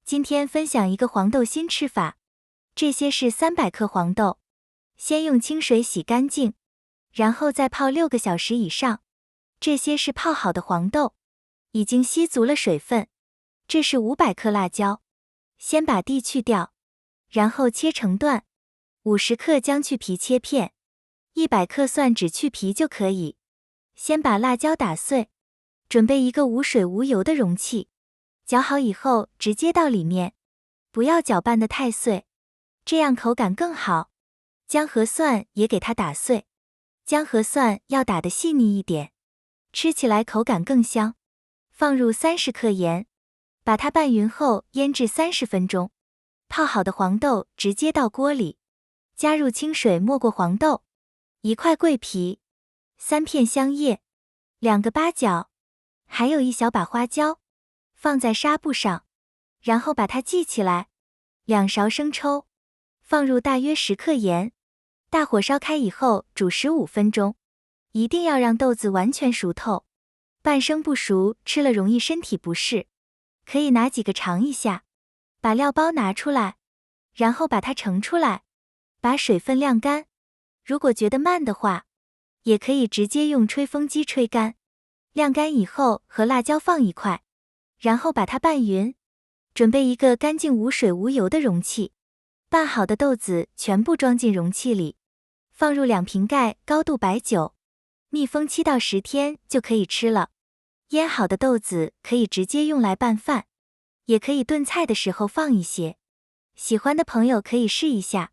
今天分享一个黄豆新吃法。这些是300克黄豆，先用清水洗干净，然后再泡6个小时以上。这些是泡好的黄豆，已经吸足了水分。这是500克辣椒，先把蒂去掉，然后切成段。50克姜去皮切片，100克蒜只去皮就可以。先把辣椒打碎，准备一个无水无油的容器。搅好以后直接到里面，不要搅拌得太碎，这样口感更好。姜和蒜也给它打碎，姜和蒜要打得细腻一点，吃起来口感更香。放入30克盐，把它拌匀后腌制30分钟。泡好的黄豆直接到锅里，加入清水没过黄豆，1块桂皮，3片香叶，2个八角，还有1小把花椒。放在纱布上，然后把它系起来。2勺生抽，放入大约10克盐，大火烧开以后煮15分钟，一定要让豆子完全熟透，半生不熟吃了容易身体不适，可以拿几个尝一下。把料包拿出来，然后把它盛出来，把水分晾干。如果觉得慢的话，也可以直接用吹风机吹干。晾干以后和辣椒放一块，然后把它拌匀，准备一个干净无水无油的容器，拌好的豆子全部装进容器里，放入2瓶盖高度白酒，密封7到10天就可以吃了。腌好的豆子可以直接用来拌饭，也可以炖菜的时候放一些。喜欢的朋友可以试一下。